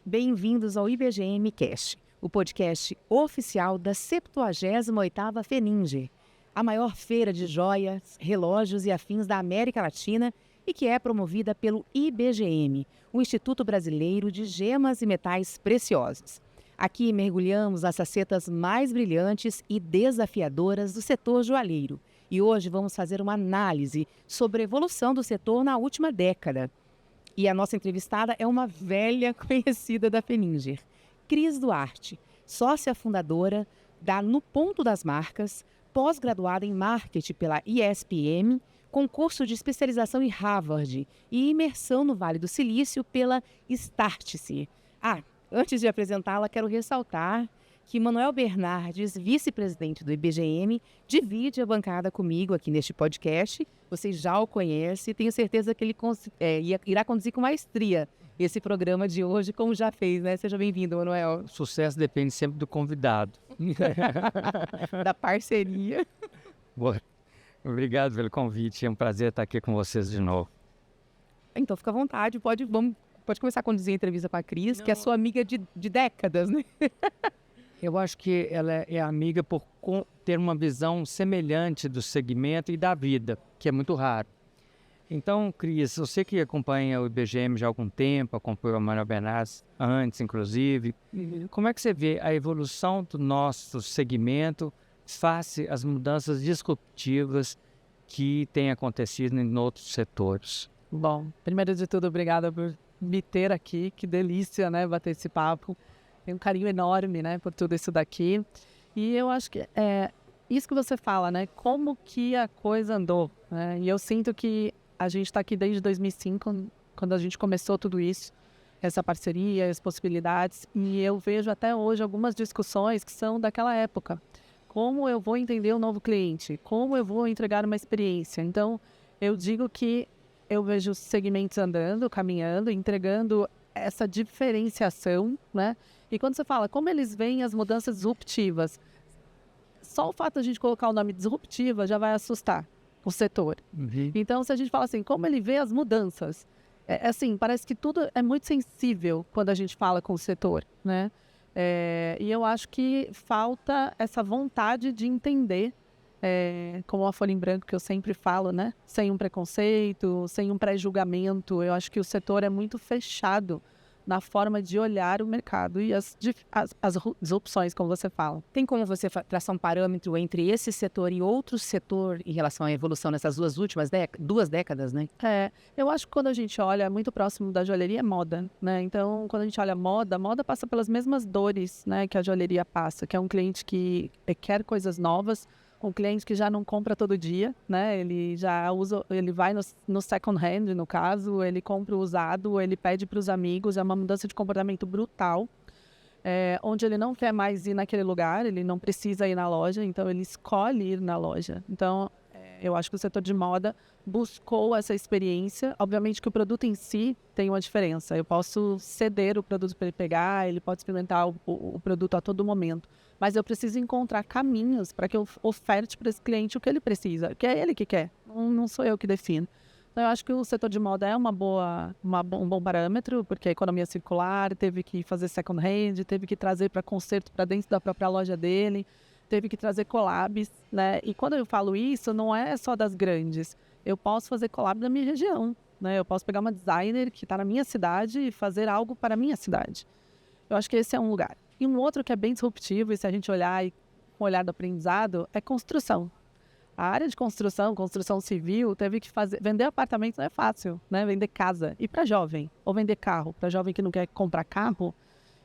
Bem-vindos ao IBGM Cast, o podcast oficial da 78ª Feninger, a maior feira de joias, relógios e afins da América Latina e que é promovida pelo IBGM, o Instituto Brasileiro de Gemas e Metais Preciosos. Aqui mergulhamos as facetas mais brilhantes e desafiadoras do setor joalheiro. E hoje vamos fazer uma análise sobre a evolução do setor na última década. E a nossa entrevistada é uma velha conhecida da Feninger, Cris Duarte, sócia fundadora da No Ponto das Marcas, pós-graduada em Marketing pela ISPM, com curso de especialização em Harvard e imersão no Vale do Silício pela Startse. Antes de apresentá-la, quero ressaltar que Manuel Bernardes, vice-presidente do IBGM, divide a bancada comigo aqui neste podcast. Vocês já o conhecem, tenho certeza que ele irá conduzir com maestria esse programa de hoje, como já fez, né? Seja bem-vindo, Manuel. O sucesso depende sempre do convidado. Da parceria. Boa. Obrigado pelo convite, é um prazer estar aqui com vocês de novo. Então, fica à vontade, pode começar a conduzir a entrevista com a Cris, que é sua amiga de décadas, né? Eu acho que ela é amiga por ter uma visão semelhante do segmento e da vida, que é muito raro. Então, Cris, você que acompanha o IBGM já há algum tempo, acompanhou o Manuel Bernardes antes, inclusive, como é que você vê a evolução do nosso segmento face às mudanças disruptivas que têm acontecido em outros setores? Bom, primeiro de tudo, obrigada por me ter aqui, que delícia, né, bater esse papo. Tenho um carinho enorme, né, por tudo isso daqui. E eu acho que é isso que você fala, né, como que a coisa andou, né? E eu sinto que a gente está aqui desde 2005, quando a gente começou tudo isso, essa parceria, as possibilidades, e eu vejo até hoje algumas discussões que são daquela época. Como eu vou entender o novo cliente? Como eu vou entregar uma experiência? Então, eu digo que eu vejo os segmentos andando, caminhando, entregando essa diferenciação, né? E quando você fala como eles veem as mudanças disruptivas, só o fato de a gente colocar o nome disruptiva já vai assustar o setor. Então, se a gente fala assim, como ele vê as mudanças, assim, parece que tudo é muito sensível quando a gente fala com o setor, né? E eu acho que falta essa vontade de entender, como a folha em branco que eu sempre falo, né? Sem um preconceito, sem um pré-julgamento. Eu acho que o setor é muito fechado na forma de olhar o mercado e as opções, como você fala. Tem como você traçar um parâmetro entre esse setor e outro setor em relação à evolução nessas duas últimas duas décadas, né? Eu acho que quando a gente olha muito próximo da joalheria é moda, né? Então, quando a gente olha a moda passa pelas mesmas dores, né, que a joalheria passa, que é um cliente que quer coisas novas, um cliente que já não compra todo dia, né? Ele já usa, ele vai no second hand, no caso, ele compra o usado, ele pede para os amigos, é uma mudança de comportamento brutal, onde ele não quer mais ir naquele lugar, ele não precisa ir na loja, então ele escolhe ir na loja. Então, eu acho que o setor de moda buscou essa experiência. Obviamente que o produto em si tem uma diferença. Eu posso ceder o produto para ele pegar, ele pode experimentar o produto a todo momento. Mas eu preciso encontrar caminhos para que eu oferte para esse cliente o que ele precisa, que é ele que quer, não sou eu que defino. Então, eu acho que o setor de moda é um bom parâmetro, porque a economia circular teve que fazer second hand, teve que trazer para conserto para dentro da própria loja dele, teve que trazer collabs, né? E quando eu falo isso, não é só das grandes. Eu posso fazer collab na minha região, né? Eu posso pegar uma designer que está na minha cidade e fazer algo para a minha cidade. Eu acho que esse é um lugar. E um outro que é bem disruptivo, e se a gente olhar com o olhar do aprendizado, é construção. A área de construção civil, teve que vender apartamento não é fácil, né? Vender casa. E para jovem, ou vender carro, para jovem que não quer comprar carro.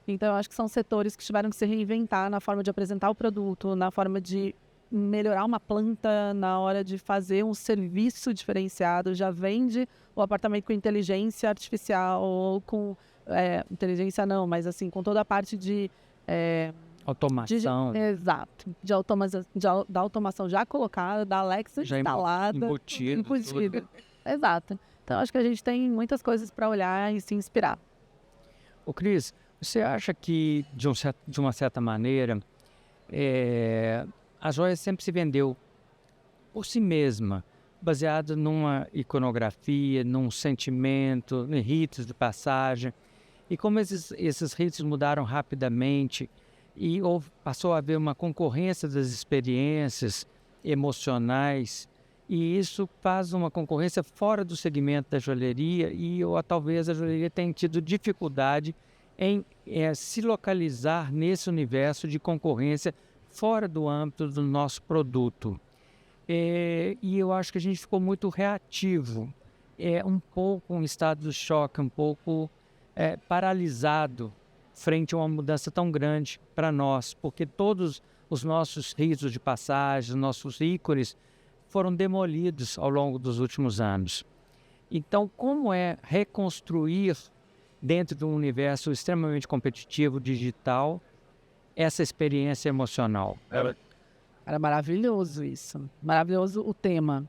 Então, eu acho que são setores que tiveram que se reinventar na forma de apresentar o produto, na forma de melhorar uma planta, na hora de fazer um serviço diferenciado. Já vende o apartamento com inteligência artificial, ou com inteligência não, mas assim, com toda a parte de automação. Exato. Da automação já colocada, da Alexa já instalada. Embutido. Exato. Então, acho que a gente tem muitas coisas para olhar e se inspirar. Ô, Cris, você acha que, de uma certa maneira, a joia sempre se vendeu por si mesma, baseada numa iconografia, num sentimento, em ritos de passagem, E como esses ritos mudaram rapidamente e passou a haver uma concorrência das experiências emocionais, e isso faz uma concorrência fora do segmento da joalheria ou talvez a joalheria tenha tido dificuldade em se localizar nesse universo de concorrência fora do âmbito do nosso produto. E eu acho que a gente ficou muito reativo, um pouco um estado de choque, um pouco paralisado frente a uma mudança tão grande para nós, porque todos os nossos ritos de passagem, nossos ícones, foram demolidos ao longo dos últimos anos. Então, como é reconstruir dentro de um universo extremamente competitivo, digital, essa experiência emocional? Era maravilhoso isso, maravilhoso o tema.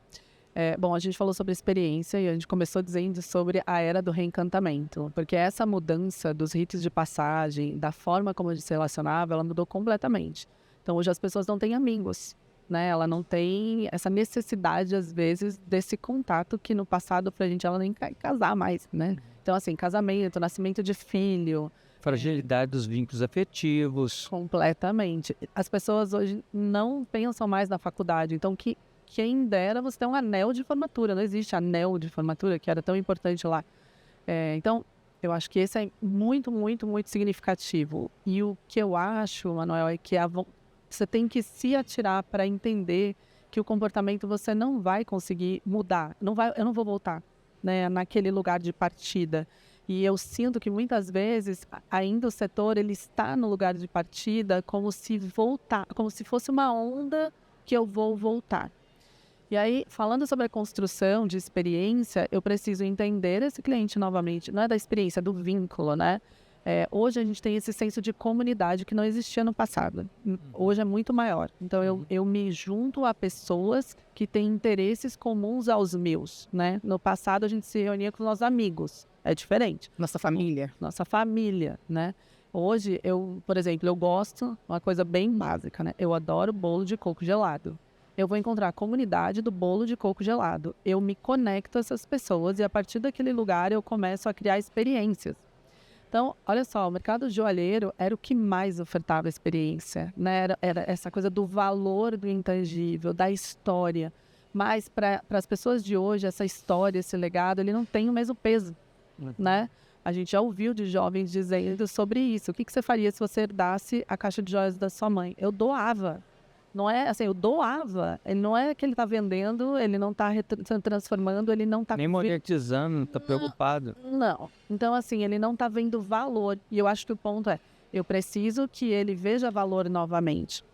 Bom, a gente falou sobre experiência e a gente começou dizendo sobre a era do reencantamento, porque essa mudança dos ritos de passagem, da forma como a gente se relacionava, ela mudou completamente. Então, hoje as pessoas não têm amigos, né? Ela não tem essa necessidade, às vezes, desse contato que no passado, pra gente, ela nem quer casar mais, né? Então, assim, casamento, nascimento de filho... Fragilidade dos vínculos afetivos. Completamente. As pessoas hoje não pensam mais na faculdade, então quem dera você ter um anel de formatura, não existe anel de formatura, que era tão importante lá. Então, eu acho que esse é muito, muito, muito significativo. E o que eu acho, Manuel, é que você tem que se atirar para entender que o comportamento você não vai conseguir mudar. Eu não vou voltar, né, naquele lugar de partida. E eu sinto que muitas vezes ainda o setor ele está no lugar de partida como se fosse uma onda que eu vou voltar. E aí, falando sobre a construção de experiência, eu preciso entender esse cliente novamente. Não é da experiência, é do vínculo, né? Hoje a gente tem esse senso de comunidade que não existia no passado. Hoje é muito maior. Então, eu me junto a pessoas que têm interesses comuns aos meus, né? No passado, a gente se reunia com os nossos amigos. É diferente. Nossa família. Nossa família, né? Hoje, por exemplo, eu gosto, uma coisa bem básica, né? Eu adoro bolo de coco gelado. Eu vou encontrar a comunidade do bolo de coco gelado. Eu me conecto a essas pessoas e a partir daquele lugar eu começo a criar experiências. Então, olha só, o mercado joalheiro era o que mais ofertava experiência, né? Era essa coisa do valor do intangível, da história. Mas para as pessoas de hoje, essa história, esse legado, ele não tem o mesmo peso, né? A gente já ouviu de jovens dizendo sobre isso. O que você faria se você herdasse a caixa de joias da sua mãe? Eu doava. Não é assim, eu doava. Ele não é que ele está vendendo, ele não está transformando, ele não está... Nem monetizando, não está preocupado. Não. Então, assim, ele não está vendo valor. E eu acho que o ponto eu preciso que ele veja valor novamente.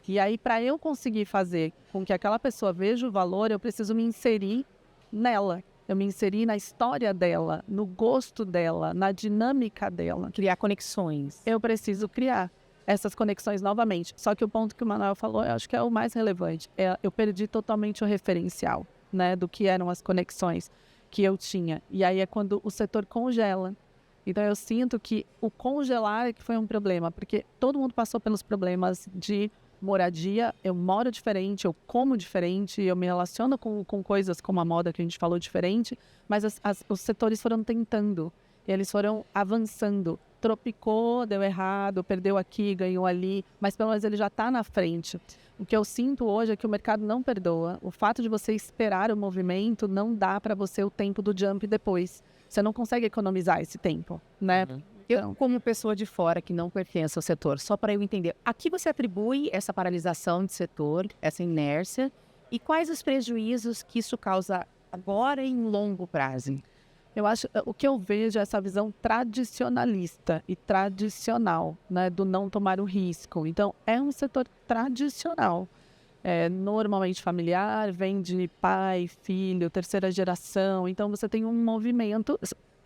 E aí, para eu conseguir fazer com que aquela pessoa veja o valor, eu preciso me inserir nela. Eu me inseri na história dela, no gosto dela, na dinâmica dela. Criar conexões. Eu preciso criar essas conexões novamente. Só que o ponto que o Manuel falou, eu acho que é o mais relevante. Eu perdi totalmente o referencial, né, do que eram as conexões que eu tinha. E aí é quando o setor congela. Então eu sinto que o congelar é que foi um problema, porque todo mundo passou pelos problemas de moradia. Eu moro diferente, eu como diferente, eu me relaciono com coisas como a moda que a gente falou diferente, mas os setores foram tentando, eles foram avançando. Tropicou, deu errado, perdeu aqui, ganhou ali, mas pelo menos ele já está na frente. O que eu sinto hoje é que o mercado não perdoa. O fato de você esperar o movimento não dá para você o tempo do jump depois. Você não consegue economizar esse tempo, né? Eu, como pessoa de fora que não pertence ao setor, só para eu entender, a que você atribui essa paralisação de setor, essa inércia, e quais os prejuízos que isso causa agora e em longo prazo? Eu acho, o que eu vejo é essa visão tradicionalista e tradicional, né, do não tomar o risco. Então, é um setor tradicional, normalmente familiar, vem de pai, filho, terceira geração. Então, você tem um movimento.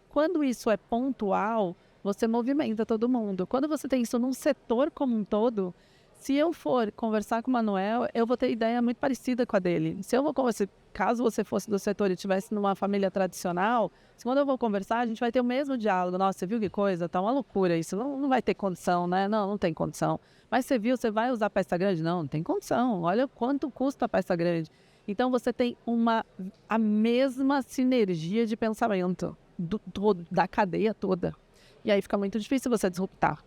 Quando isso é pontual, você movimenta todo mundo. Quando você tem isso num setor como um todo, se eu for conversar com o Manuel, eu vou ter ideia muito parecida com a dele. Se eu vou conversar, caso você fosse do setor e estivesse numa família tradicional, quando eu vou conversar, a gente vai ter o mesmo diálogo. Nossa, você viu que coisa? Tá uma loucura isso. Não vai ter condição, né? Não tem condição. Mas você viu, você vai usar peça grande? Não tem condição. Olha quanto custa a peça grande. Então, você tem a mesma sinergia de pensamento da cadeia toda. E aí fica muito difícil você disruptar.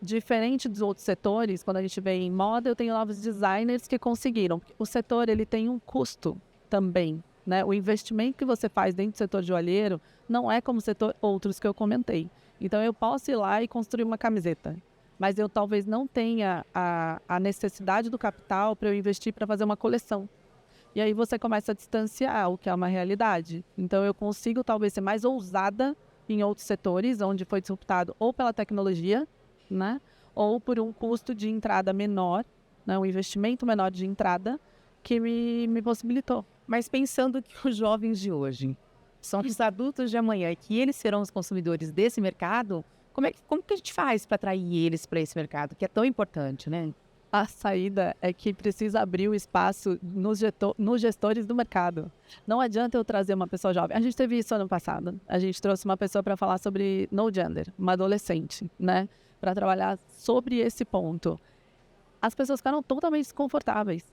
Diferente dos outros setores, quando a gente vê em moda, eu tenho novos designers que conseguiram. O setor ele tem um custo também, né? O investimento que você faz dentro do setor joalheiro não é como setor outros que eu comentei. Então eu posso ir lá e construir uma camiseta, mas eu talvez não tenha a necessidade do capital para eu investir para fazer uma coleção. E aí você começa a distanciar o que é uma realidade. Então eu consigo talvez ser mais ousada em outros setores, onde foi disruptado ou pela tecnologia, né? Ou por um custo de entrada menor, né? Um investimento menor de entrada que me possibilitou. Mas pensando que os jovens de hoje são os adultos de amanhã e que eles serão os consumidores desse mercado, como que a gente faz para atrair eles para esse mercado, que é tão importante, né? A saída é que precisa abrir o espaço nos gestores do mercado. Não adianta eu trazer uma pessoa jovem. A gente teve isso ano passado. A gente trouxe uma pessoa para falar sobre no gender, uma adolescente, né? Para trabalhar sobre esse ponto. As pessoas ficaram totalmente desconfortáveis.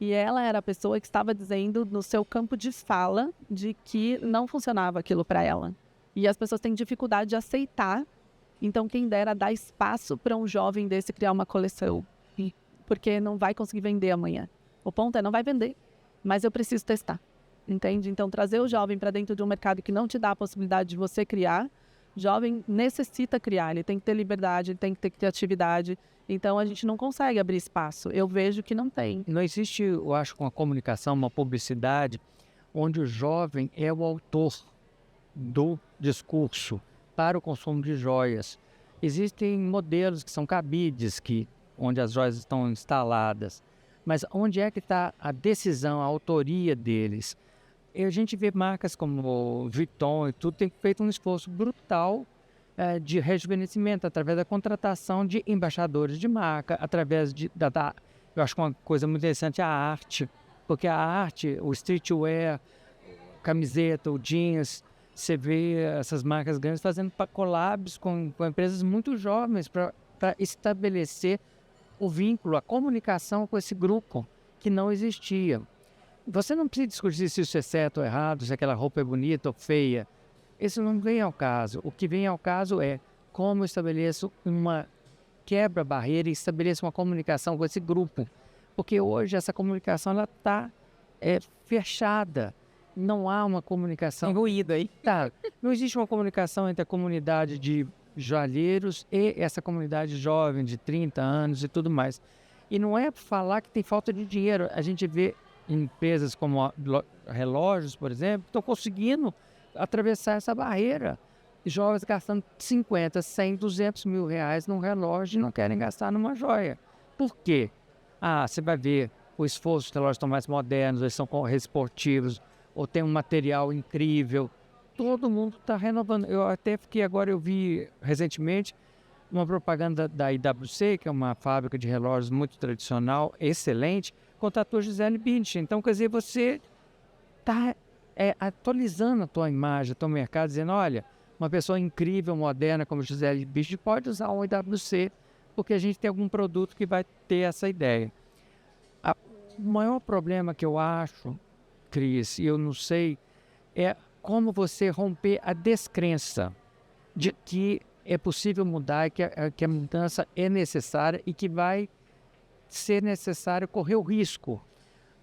E ela era a pessoa que estava dizendo no seu campo de fala de que não funcionava aquilo para ela. E as pessoas têm dificuldade de aceitar. Então, quem dera dar espaço para um jovem desse criar uma coleção. Porque não vai conseguir vender amanhã. O ponto é, não vai vender, mas eu preciso testar, entende? Então, trazer o jovem para dentro de um mercado que não te dá a possibilidade de você criar, o jovem necessita criar, ele tem que ter liberdade, ele tem que ter criatividade. Então, a gente não consegue abrir espaço. Eu vejo que não tem. Não existe, eu acho, uma comunicação, uma publicidade, onde o jovem é o autor do discurso para o consumo de joias. Existem modelos que são cabides, onde as joias estão instaladas, mas onde é que está a decisão, a autoria deles? E a gente vê marcas como Vuitton e tudo tem feito um esforço brutal de rejuvenescimento através da contratação de embaixadores de marca, através eu acho que uma coisa muito interessante é a arte, porque a arte, o streetwear, camiseta, o jeans, você vê essas marcas grandes fazendo collabs com empresas muito jovens para estabelecer o vínculo, a comunicação com esse grupo que não existia. Você não precisa discutir se isso é certo ou errado, se aquela roupa é bonita ou feia. Isso não vem ao caso. O que vem ao caso é como eu estabeleço uma quebra-barreira e estabeleço uma comunicação com esse grupo. Porque hoje essa comunicação está fechada. Não há uma comunicação... Tem ruído aí. Tá. Não existe uma comunicação entre a comunidade de joalheiros e essa comunidade jovem de 30 anos e tudo mais. E não é falar que tem falta de dinheiro. A gente vê empresas como relógios, por exemplo, que estão conseguindo atravessar essa barreira. Jovens gastando 50, 100, 200 mil reais num relógio e não querem gastar numa joia. Por quê? Você vai ver o esforço, os relógios estão mais modernos, eles são esportivos, ou tem um material incrível. Todo mundo está renovando. Eu vi recentemente uma propaganda da IWC, que é uma fábrica de relógios muito tradicional, excelente, contratou Gisele Bündchen. Então, quer dizer, você está atualizando a tua imagem, o teu mercado, dizendo, olha, uma pessoa incrível, moderna como Gisele Bündchen pode usar um IWC, porque a gente tem algum produto que vai ter essa ideia. O maior problema que eu acho, Cris, e eu não sei, é como você romper a descrença de que é possível mudar, que a mudança é necessária e que vai ser necessário correr o risco.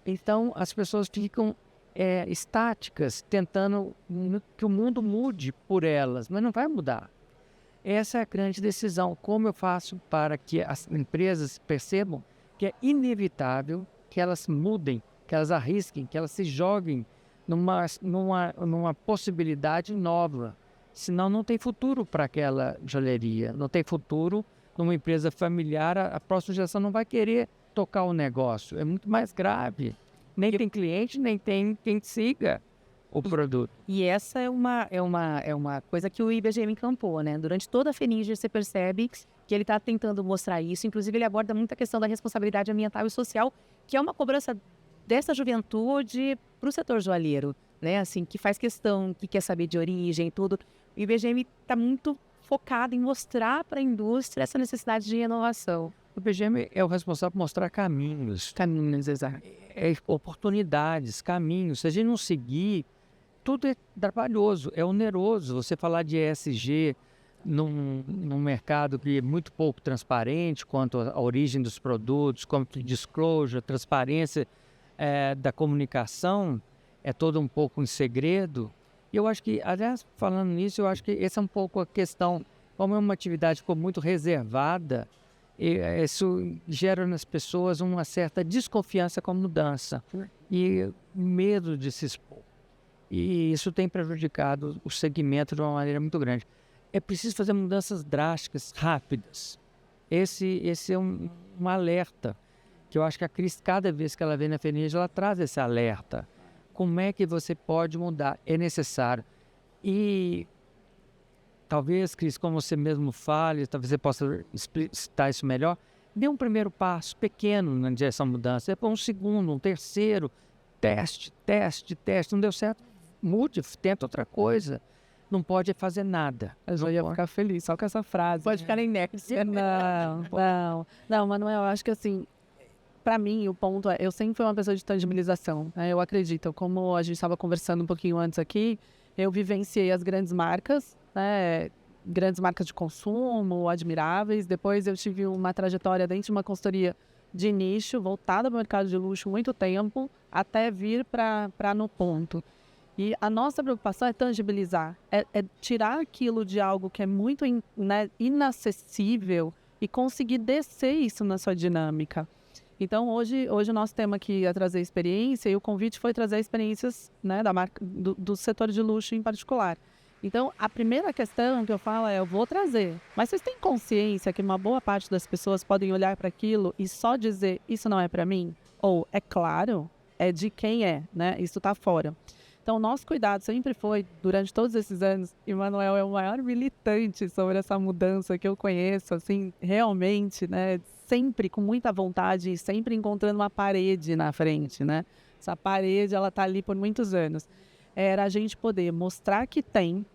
Então, as pessoas ficam estáticas, tentando que o mundo mude por elas, mas não vai mudar. Essa é a grande decisão. Como eu faço para que as empresas percebam que é inevitável que elas mudem, que elas arrisquem, que elas se joguem numa possibilidade nova. Senão não tem futuro para aquela joalheria, não tem futuro numa empresa familiar, a próxima geração não vai querer tocar o negócio. É muito mais grave. Nem tem cliente, nem tem quem siga o produto. E essa é uma coisa que o IBGM encampou, né? Durante toda a Feninger você percebe que ele está tentando mostrar isso. Inclusive, ele aborda muito a questão da responsabilidade ambiental e social, que é uma cobrança dessa juventude para o setor joalheiro, né? Assim, que faz questão, que quer saber de origem e tudo. O IBGM está muito focado em mostrar para a indústria essa necessidade de inovação. O IBGM é o responsável por mostrar caminhos. Caminhos, exato. Oportunidades, caminhos. Se a gente não seguir, tudo é trabalhoso, é oneroso. Você falar de ESG, num mercado que é muito pouco transparente quanto à origem dos produtos, quanto disclosure, transparência da comunicação, é todo um pouco em segredo. E eu acho que, aliás, falando nisso, eu acho que essa é um pouco a questão. Como é uma atividade que ficou muito reservada, isso gera nas pessoas uma certa desconfiança com a mudança e medo de se expor. E isso tem prejudicado o segmento de uma maneira muito grande. É preciso fazer mudanças drásticas, rápidas. Esse é um alerta, que eu acho que a Cris, cada vez que ela vem na FENIGE, ela traz esse alerta. Como é que você pode mudar? É necessário. E talvez, Cris, como você mesmo fale, talvez você possa explicitar isso melhor, dê um primeiro passo pequeno na direção da mudança, depois um segundo, um terceiro, teste, não deu certo, mude, tenta outra coisa. Não pode fazer nada. Eu já ia ficar feliz só com essa frase. Pode ficar inerte. Não, Manuel, eu acho que assim, para mim, o ponto é, eu sempre fui uma pessoa de tangibilização, né? Eu acredito, como a gente estava conversando um pouquinho antes aqui, eu vivenciei as grandes marcas, né? Grandes marcas de consumo, admiráveis. Depois eu tive uma trajetória dentro de uma consultoria de nicho, voltada para o mercado de luxo muito tempo, até vir para no ponto. E a nossa preocupação é tangibilizar, é tirar aquilo de algo que é muito inacessível e conseguir descer isso na sua dinâmica. Então, hoje o nosso tema aqui é trazer experiência, e o convite foi trazer experiências, né, da marca, do setor de luxo em particular. Então, a primeira questão que eu falo é, eu vou trazer. Mas vocês têm consciência que uma boa parte das pessoas podem olhar para aquilo e só dizer, isso não é para mim? Ou, é claro, é de quem é, né? Isso está fora. Então, o nosso cuidado sempre foi, durante todos esses anos, e o Manuel é o maior militante sobre essa mudança que eu conheço, assim, realmente, né? Sempre com muita vontade e sempre encontrando uma parede na frente, né? Essa parede, ela tá ali por muitos anos. Era a gente poder mostrar que tem,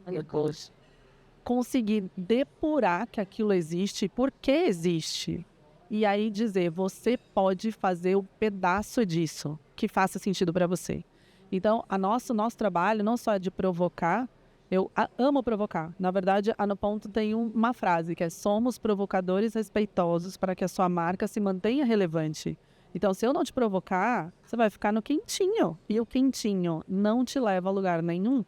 conseguir depurar que aquilo existe e por que existe. E aí dizer, você pode fazer um pedaço disso que faça sentido para você. Então, nosso trabalho não só é de provocar, eu amo provocar. Na verdade, a No Ponto tem uma frase que é: somos provocadores respeitosos para que a sua marca se mantenha relevante. Então, se eu não te provocar, você vai ficar no quentinho. E o quentinho não te leva a lugar nenhum.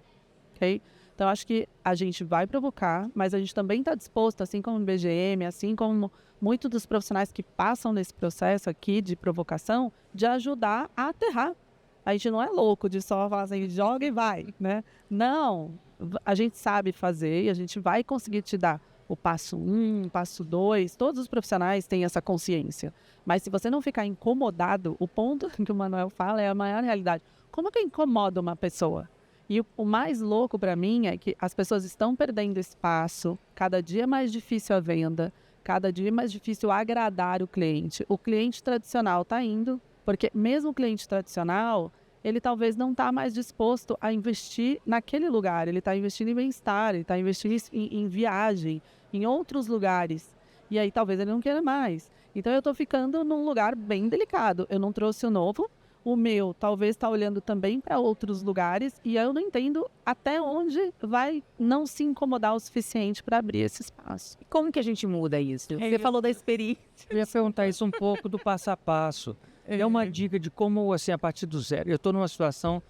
Ok? Então, acho que a gente vai provocar, mas a gente também está disposto, assim como o BGM, assim como muitos dos profissionais que passam nesse processo aqui de provocação, de ajudar a aterrar. A gente não é louco de só falar assim, joga e vai, né? Não, a gente sabe fazer e a gente vai conseguir te dar o passo 1, passo 2, todos os profissionais têm essa consciência. Mas se você não ficar incomodado, o ponto que o Manuel fala é a maior realidade. Como é que incomoda uma pessoa? E o mais louco para mim é que as pessoas estão perdendo espaço, cada dia é mais difícil a venda, cada dia é mais difícil agradar o cliente. O cliente tradicional está indo, porque mesmo o cliente tradicional, ele talvez não está mais disposto a investir naquele lugar. Ele está investindo em bem-estar, ele está investindo em viagem, em outros lugares. E aí talvez ele não queira mais. Então eu estou ficando num lugar bem delicado. Eu não trouxe o novo. O meu talvez está olhando também para outros lugares. E eu não entendo até onde vai não se incomodar o suficiente para abrir esse espaço. Como que a gente muda isso? Você falou da experiência. Eu ia perguntar isso um pouco do passo a passo. É uma dica de como, assim, a partir do zero. Eu estou numa situação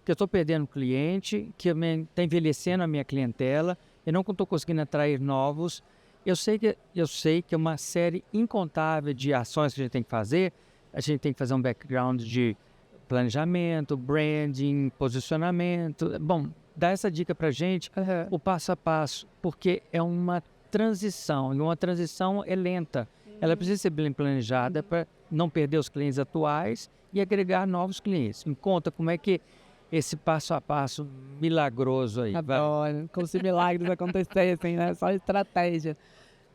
que eu estou perdendo cliente, que está envelhecendo a minha clientela, eu não estou conseguindo atrair novos. Eu sei que é uma série incontável de ações que a gente tem que fazer. A gente tem que fazer um background de planejamento, branding, posicionamento. Bom, dá essa dica para a gente, o passo a passo, porque é uma transição, e uma transição é lenta. Ela precisa ser bem planejada para não perder os clientes atuais e agregar novos clientes. Me conta como é que esse passo a passo milagroso aí. Adoro, como se milagres acontecessem, né? Só estratégia.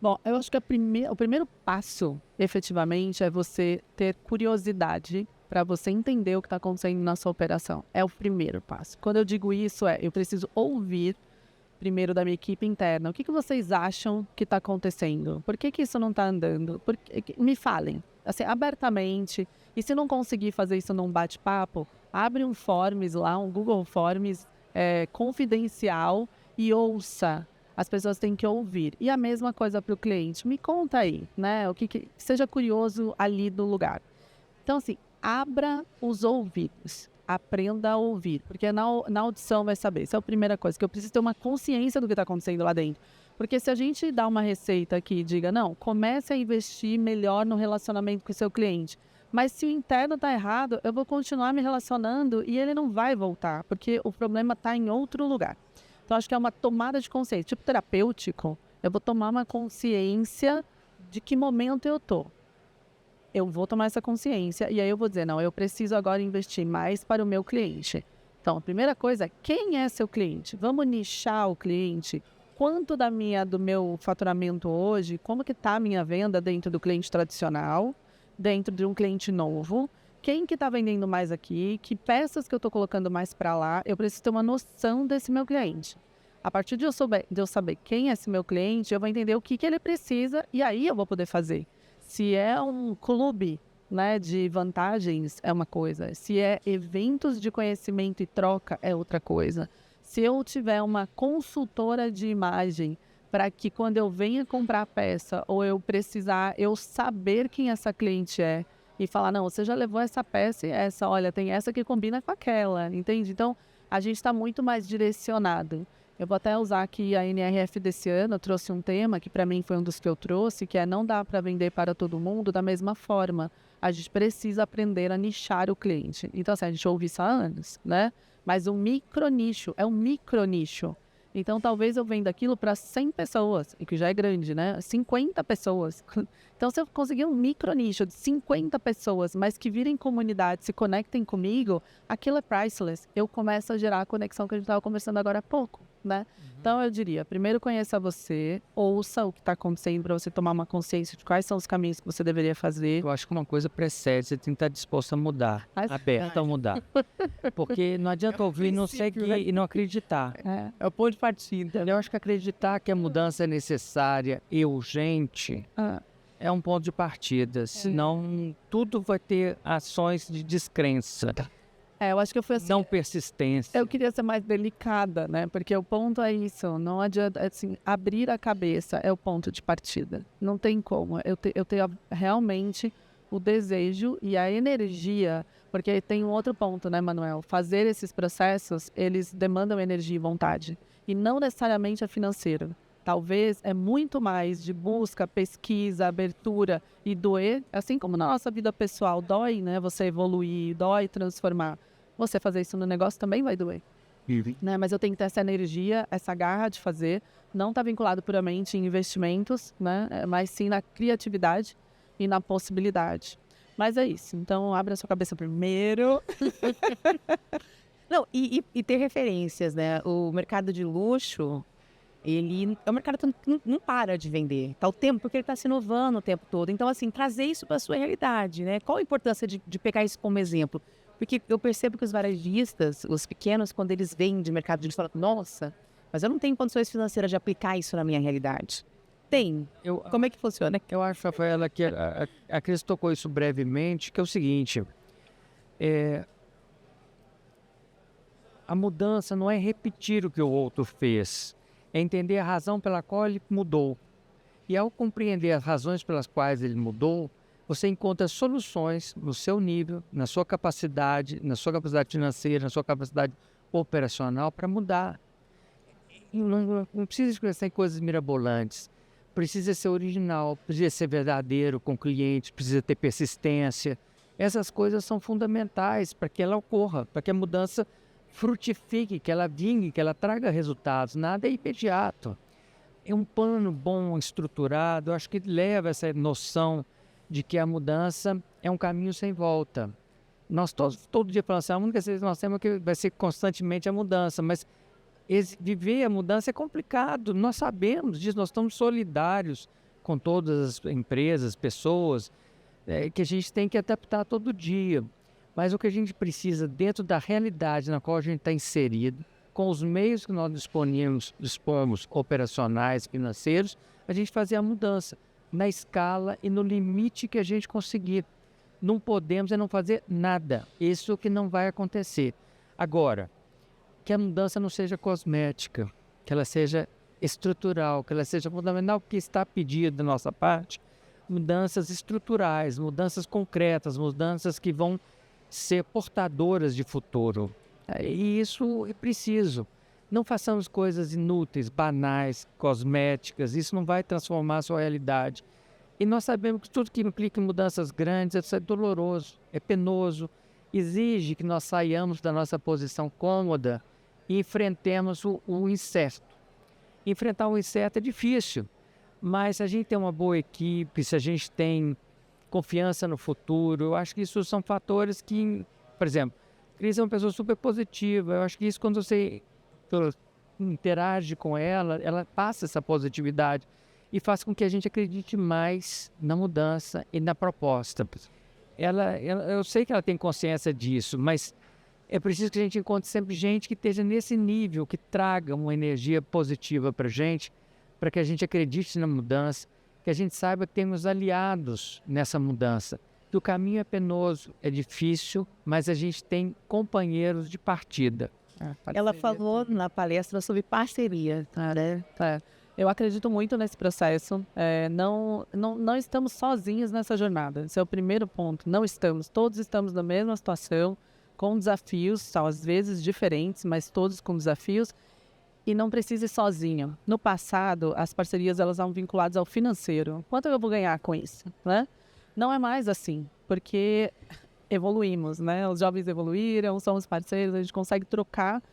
Bom, eu acho que o primeiro passo, efetivamente, é você ter curiosidade para você entender o que está acontecendo na sua operação. É o primeiro passo. Quando eu digo isso, eu preciso ouvir primeiro da minha equipe interna. O que vocês acham que está acontecendo? Por que isso não está andando? Me falem, assim, abertamente. E se não conseguir fazer isso num bate-papo, abre um Forms lá, um Google Forms confidencial e ouça As pessoas têm que ouvir. E a mesma coisa para o cliente. Me conta aí, né? Seja curioso ali do lugar. Então, assim, abra os ouvidos. Aprenda a ouvir. Porque na audição vai saber. Essa é a primeira coisa. Que eu preciso ter uma consciência do que está acontecendo lá dentro. Porque se a gente dá uma receita aqui e diga, não, comece a investir melhor no relacionamento com o seu cliente. Mas se o interno está errado, eu vou continuar me relacionando e ele não vai voltar. Porque o problema está em outro lugar. Então, acho que é uma tomada de consciência. Tipo terapêutico, eu vou tomar uma consciência de que momento eu estou. Eu vou tomar essa consciência e aí eu vou dizer, não, eu preciso agora investir mais para o meu cliente. Então, a primeira coisa é, quem é seu cliente? Vamos nichar o cliente. Quanto do meu faturamento hoje, como que está a minha venda dentro do cliente tradicional, dentro de um cliente novo? Quem que está vendendo mais aqui? Que peças que eu estou colocando mais para lá? Eu preciso ter uma noção desse meu cliente. A partir de eu saber quem é esse meu cliente, eu vou entender o que ele precisa e aí eu vou poder fazer. Se é um clube, né, de vantagens, é uma coisa. Se é eventos de conhecimento e troca, é outra coisa. Se eu tiver uma consultora de imagem para que quando eu venha comprar a peça ou eu precisar, eu saber quem essa cliente é, e falar, não, você já levou essa peça e essa, olha, tem essa que combina com aquela, entende? Então, a gente está muito mais direcionado. Eu vou até usar aqui a NRF desse ano, eu trouxe um tema que para mim foi um dos que eu trouxe, que é não dá para vender para todo mundo da mesma forma. A gente precisa aprender a nichar o cliente. Então, assim, a gente ouve isso há anos, né? Mas o micronicho, é um micronicho. Então, talvez eu venda aquilo para 100 pessoas, e que já é grande, né? 50 pessoas. Então, se eu conseguir um micronicho de 50 pessoas, mas que virem comunidade, se conectem comigo, aquilo é priceless. Eu começo a gerar a conexão que a gente estava conversando agora há pouco, né? Então, eu diria, primeiro conheça você, ouça o que está acontecendo para você tomar uma consciência de quais são os caminhos que você deveria fazer. Eu acho que uma coisa precede, você tem que estar disposto a mudar, aberto a mudar. Porque não adianta ouvir, não seguir e não acreditar. É o ponto de partida. Eu acho que acreditar que a mudança é necessária e urgente é um ponto de partida. Senão, tudo vai ter ações de descrença. Eu acho que eu fui assim. Não persistência. Eu queria ser mais delicada, né? Porque o ponto é isso. Não adianta, assim, abrir a cabeça é o ponto de partida. Não tem como. Eu tenho realmente o desejo e a energia. Porque tem um outro ponto, né, Manuel? Fazer esses processos, eles demandam energia e vontade. E não necessariamente é financeiro. Talvez é muito mais de busca, pesquisa, abertura e doer. Assim como na nossa vida pessoal dói, né? Você evoluir, dói transformar. Você fazer isso no negócio também vai doer. Né? Mas eu tenho que ter essa energia, essa garra de fazer. Não está vinculado puramente em investimentos, né? Mas sim na criatividade e na possibilidade. Mas é isso. Então, abre a sua cabeça primeiro. Não, e ter referências, né? O mercado de luxo, ele é um mercado que não para de vender. Tá o tempo, porque ele está se inovando o tempo todo. Então, assim, trazer isso para a sua realidade, né? Qual a importância de pegar isso como exemplo? Porque eu percebo que os varejistas, os pequenos, quando eles vêm de mercado, eles falam, nossa, mas eu não tenho condições financeiras de aplicar isso na minha realidade. Tem. Como é que funciona? Eu acho, Rafaela, que a Cris tocou isso brevemente, que é o seguinte, a mudança não é repetir o que o outro fez, é entender a razão pela qual ele mudou. E ao compreender as razões pelas quais ele mudou, você encontra soluções no seu nível, na sua capacidade financeira, na sua capacidade operacional para mudar. Não precisa expressar em coisas mirabolantes. Precisa ser original, precisa ser verdadeiro com o cliente, precisa ter persistência. Essas coisas são fundamentais para que ela ocorra, para que a mudança frutifique, que ela vingue, que ela traga resultados. Nada é imediato. É um plano bom, estruturado, eu acho que leva essa noção de que a mudança é um caminho sem volta. Nós todo dia falamos assim, a única coisa que nós temos é que vai ser constantemente a mudança, mas viver a mudança é complicado, nós sabemos disso, nós estamos solidários com todas as empresas, pessoas, que a gente tem que adaptar todo dia. Mas o que a gente precisa, dentro da realidade na qual a gente está inserido, com os meios que nós dispomos operacionais, financeiros, a gente fazer a mudança na escala e no limite que a gente conseguir. Não podemos não fazer nada. Isso que não vai acontecer. Agora, que a mudança não seja cosmética, que ela seja estrutural, que ela seja fundamental, porque está pedido da nossa parte mudanças estruturais, mudanças concretas, mudanças que vão ser portadoras de futuro. E isso é preciso. Não façamos coisas inúteis, banais, cosméticas. Isso não vai transformar a sua realidade. E nós sabemos que tudo que implica em mudanças grandes é doloroso, é penoso, exige que nós saiamos da nossa posição cômoda e enfrentemos o incerto. Enfrentar o incerto é difícil, mas se a gente tem uma boa equipe, se a gente tem confiança no futuro, eu acho que isso são fatores que, por exemplo, Cris é uma pessoa super positiva. Eu acho que isso, quando você interage com ela, ela passa essa positividade e faz com que a gente acredite mais na mudança e na proposta. Eu sei que ela tem consciência disso, mas é preciso que a gente encontre sempre gente que esteja nesse nível, que traga uma energia positiva para a gente acredite na mudança, que a gente saiba que temos aliados nessa mudança. Que o caminho é penoso, é difícil, mas a gente tem companheiros de partida. Ela falou na palestra sobre parceria, né? Eu acredito muito nesse processo. Não estamos sozinhos nessa jornada. Esse é o primeiro ponto. Não estamos. Todos estamos na mesma situação, com desafios, às vezes diferentes, mas todos com desafios. E não precisa ir sozinho. No passado, as parcerias elas eram vinculadas ao financeiro. Quanto eu vou ganhar com isso, né? Não é mais assim, porque evoluímos, né? Os jovens evoluíram, somos parceiros, a gente consegue trocar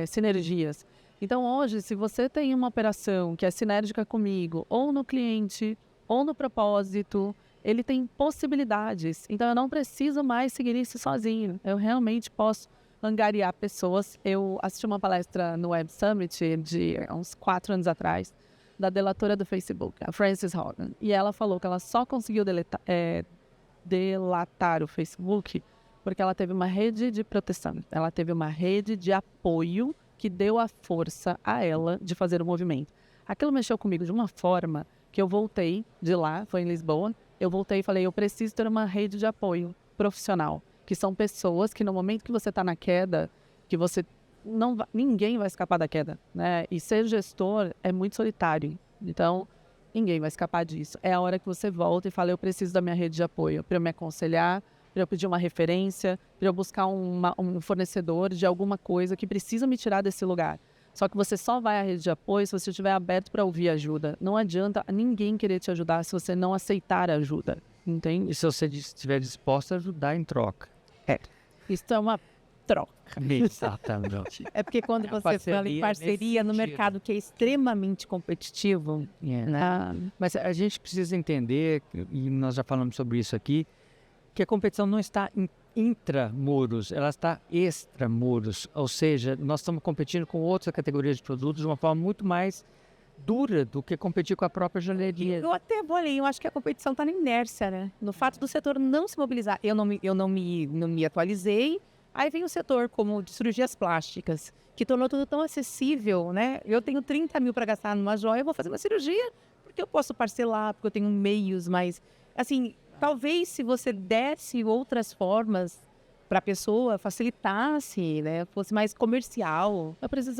sinergias. Então, hoje, se você tem uma operação que é sinérgica comigo, ou no cliente, ou no propósito, ele tem possibilidades. Então, eu não preciso mais seguir isso sozinho. Eu realmente posso angariar pessoas. Eu assisti uma palestra no Web Summit de uns 4 anos atrás, da delatora do Facebook, a Frances Hogan. E ela falou que ela só conseguiu delatar o Facebook porque ela teve uma rede de proteção. Ela teve uma rede de apoio que deu a força a ela de fazer o movimento. Aquilo mexeu comigo de uma forma que eu voltei de lá, foi em Lisboa, eu voltei e falei, eu preciso ter uma rede de apoio profissional, que são pessoas que no momento que você está na queda, que você ninguém vai escapar da queda, né? E ser gestor é muito solitário, então ninguém vai escapar disso. É a hora que você volta e fala, eu preciso da minha rede de apoio para eu me aconselhar, para eu pedir uma referência, para eu buscar um fornecedor de alguma coisa que precisa me tirar desse lugar. Só que você só vai à rede de apoio se você estiver aberto para ouvir ajuda. Não adianta ninguém querer te ajudar se você não aceitar ajuda, entende? E se você estiver disposto a ajudar em troca. Isso é uma troca. Exatamente. É porque quando você fala em parceria no mercado que é extremamente competitivo, né? Mas a gente precisa entender, e nós já falamos sobre isso aqui, que a competição não está intramuros, ela está extramuros. Ou seja, nós estamos competindo com outras categorias de produtos de uma forma muito mais dura do que competir com a própria joalheria. Eu até vou além, eu acho que a competição está na inércia, né? No fato do setor não se mobilizar. Eu não me atualizei. Aí vem o setor como de cirurgias plásticas, que tornou tudo tão acessível, né? Eu tenho 30 mil para gastar numa joia, eu vou fazer uma cirurgia, porque eu posso parcelar, porque eu tenho meios, mas, assim, talvez se você desse outras formas para a pessoa, facilitasse, né? Fosse mais comercial,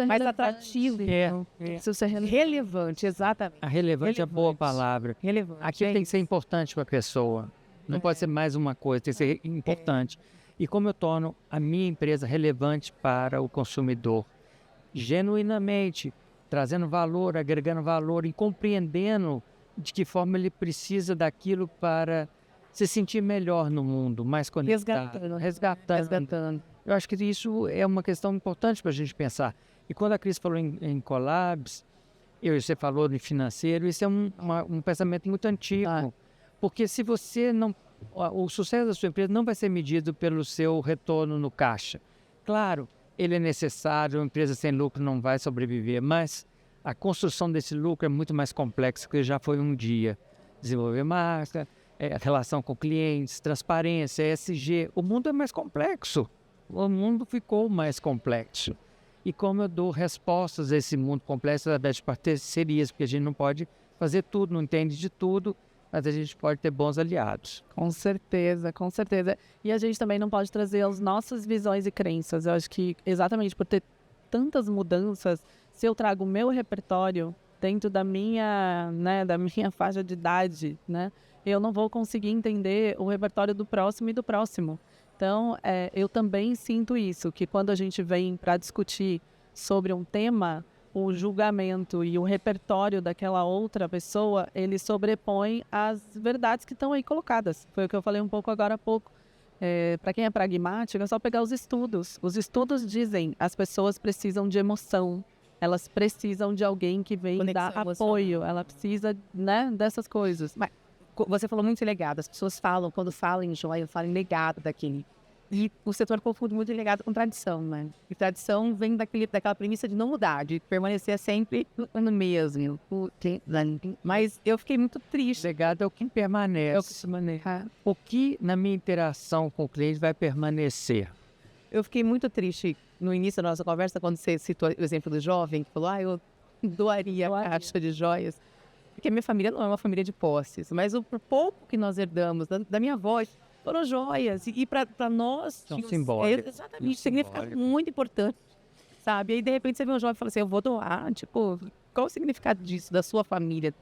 mais atrativo. Precisa ser Relevante, exatamente. A relevante é a boa palavra. Relevante. Aquilo tem que ser importante para a pessoa. Não pode ser mais uma coisa, tem que ser importante. E como eu torno a minha empresa relevante para o consumidor, genuinamente, trazendo valor, agregando valor e compreendendo de que forma ele precisa daquilo para se sentir melhor no mundo, mais conectado. Resgatando. Eu acho que isso é uma questão importante para a gente pensar. E quando a Cris falou em collabs, você falou de financeiro, isso é um pensamento muito antigo. Porque se você não... O sucesso da sua empresa não vai ser medido pelo seu retorno no caixa. Claro, ele é necessário, uma empresa sem lucro não vai sobreviver, mas a construção desse lucro é muito mais complexa que já foi um dia. Desenvolver marca, relação com clientes, transparência, ESG. O mundo é mais complexo. O mundo ficou mais complexo. E como eu dou respostas a esse mundo complexo através de parcerias, porque a gente não pode fazer tudo, não entende de tudo, mas a gente pode ter bons aliados. Com certeza, com certeza. E a gente também não pode trazer as nossas visões e crenças. Eu acho que exatamente por ter tantas mudanças, se eu trago o meu repertório dentro da minha, né, da minha faixa de idade, né, eu não vou conseguir entender o repertório do próximo e do próximo. Então, eu também sinto isso, que quando a gente vem para discutir sobre um tema, o julgamento e o repertório daquela outra pessoa, ele sobrepõe as verdades que estão aí colocadas. Foi o que eu falei um pouco agora há pouco. Para quem é pragmático, é só pegar os estudos. Os estudos dizem as pessoas precisam de emoção, elas precisam de alguém que vem Conexão dar emocional. apoio, ela precisa, né, dessas coisas. Mas você falou muito em legado. As pessoas falam, quando falam em joia, falam em legado daquele. E o setor confunde muito legado com tradição, né? E tradição vem daquela premissa de não mudar, de permanecer sempre no mesmo. Mas eu fiquei muito triste. Legado é o que permanece. É o que permanece. O que na minha interação com o cliente vai permanecer? Eu fiquei muito triste no início da nossa conversa, quando você citou o exemplo do jovem, que falou, eu doaria a caixa de joias. Porque a minha família não é uma família de posses, mas o pouco que nós herdamos da minha avó foram joias. E para nós... São simbólicos. Exatamente, significado muito importante, sabe? E aí, de repente, você vê um jovem e fala assim, eu vou doar, tipo... Qual o significado disso, da sua família?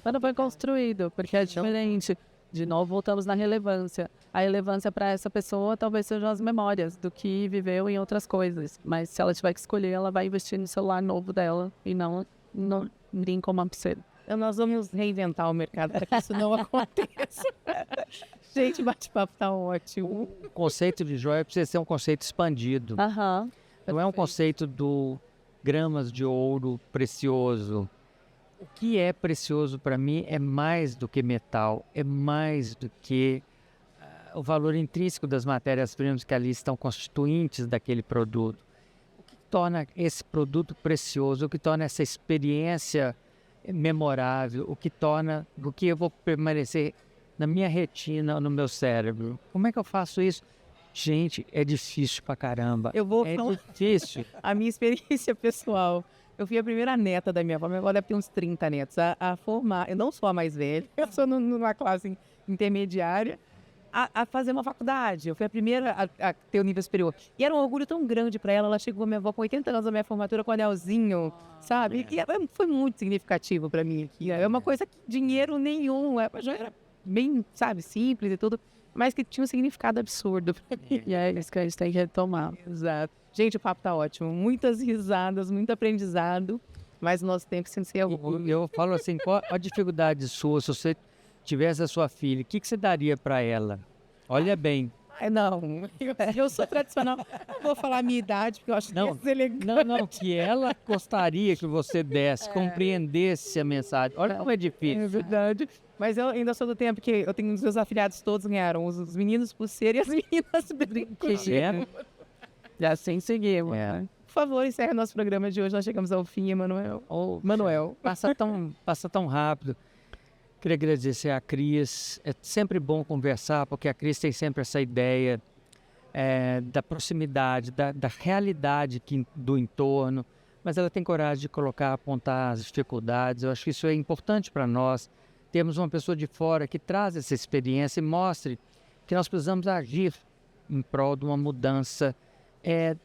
Quando foi construído, porque é diferente. De novo, voltamos na relevância. A relevância para essa pessoa talvez sejam as memórias do que viveu em outras coisas. Mas se ela tiver que escolher, ela vai investir no celular novo dela e não brinca uma pulseira. Nós vamos reinventar o mercado para que isso não aconteça. Gente, bate-papo tá ótimo. O conceito de joia precisa ser um conceito expandido. Não é um conceito do gramas de ouro precioso. O que é precioso para mim é mais do que metal, é mais do que o valor intrínseco das matérias-primas que ali estão constituintes daquele produto. O que torna esse produto precioso, o que torna essa experiência memorável, o que eu vou permanecer na minha retina, no meu cérebro. Como é que eu faço isso? Gente, é difícil pra caramba. Eu vou É falar difícil. a minha experiência pessoal. Eu fui a primeira neta da minha avó. Minha avó deve ter uns 30 netos a formar. Eu não sou a mais velha, eu sou numa classe intermediária, a fazer uma faculdade. Eu fui a primeira a ter o nível superior. E era um orgulho tão grande para ela. Ela chegou, minha avó, com 80 anos da minha formatura, com um anelzinho, sabe? E foi muito significativo para mim aqui. É uma coisa que dinheiro nenhum. Já era bem, sabe, simples e tudo, mas que tinha um significado absurdo para mim. E é isso que a gente tem que retomar. Exato. Gente, o papo tá ótimo. Muitas risadas, muito aprendizado, mas o nosso tempo se encerrou. Eu falo assim, qual a dificuldade sua, se você tivesse a sua filha, o que você daria para ela? Olha bem. Não, eu sou tradicional. Não vou falar a minha idade, porque eu acho que é elegante. Não, que ela gostaria que você desse, compreendesse a mensagem. Olha como é difícil. É verdade. Mas eu ainda sou do tempo que eu tenho os meus afilhados todos ganharam, os meninos pulseira e as meninas brinquedos. E assim seguimos. Né? Por favor, encerre nosso programa de hoje. Nós chegamos ao fim, Emanuel. Manuel. Passa tão rápido. Queria agradecer a Cris. É sempre bom conversar, porque a Cris tem sempre essa ideia da proximidade, da realidade do entorno, mas ela tem coragem de apontar as dificuldades. Eu acho que isso é importante para nós. Temos uma pessoa de fora que traz essa experiência e mostre que nós precisamos agir em prol de uma mudança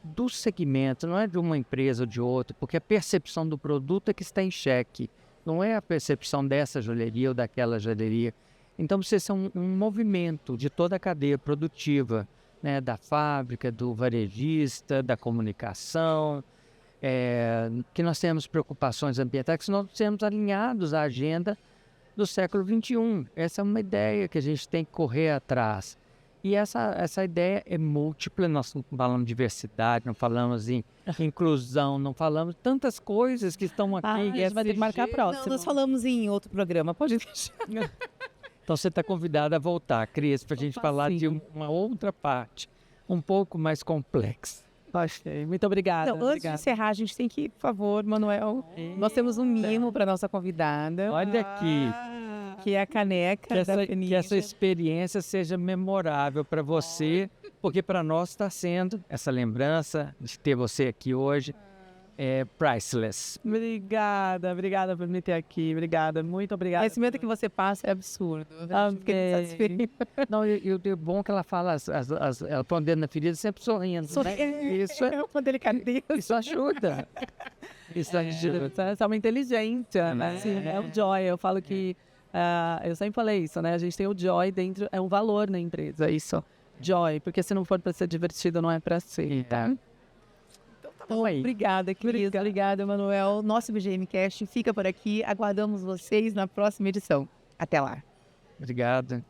do segmento, não é de uma empresa ou de outra, porque a percepção do produto é que está em xeque, não é a percepção dessa joalheria ou daquela joalheria. Então precisa ser um movimento de toda a cadeia produtiva, né, da fábrica, do varejista, da comunicação, que nós temos preocupações ambientais, que nós temos alinhados à agenda do século XXI. Essa é uma ideia que a gente tem que correr atrás. E essa ideia é múltipla. Nós não falamos de diversidade, não falamos em inclusão, não falamos tantas coisas que estão aqui. A gente vai ter que marcar a próxima. Não, nós falamos em outro programa, pode deixar. Então você está convidada a voltar, Cris, para a gente falar de uma outra parte, um pouco mais complexa. Gostei. Muito obrigada. Antes de encerrar, a gente tem que, por favor, Manuel, nós temos um mimo para nossa convidada. Olha aqui. Que é a caneca que essa experiência seja memorável para você, porque para nós está sendo essa lembrança de ter você aqui hoje. Priceless. Obrigada por me ter aqui. Obrigada, muito obrigada. O conhecimento que você passa é absurdo. Não, e o bom que ela fala, ela põe o dedo na ferida sempre sorrindo. Isso é uma delicadeza. Isso ajuda. Isso aí, Você é uma inteligência, né? É o joy. Eu falo que... eu sempre falei isso, né? A gente tem o joy dentro... É um valor na empresa, isso. Joy. Porque se não for para ser divertido, não é para ser, tá? Então, obrigada, Cris. Obrigada, Emanuel. Nosso IBGM Cast fica por aqui. Aguardamos vocês na próxima edição. Até lá. Obrigado.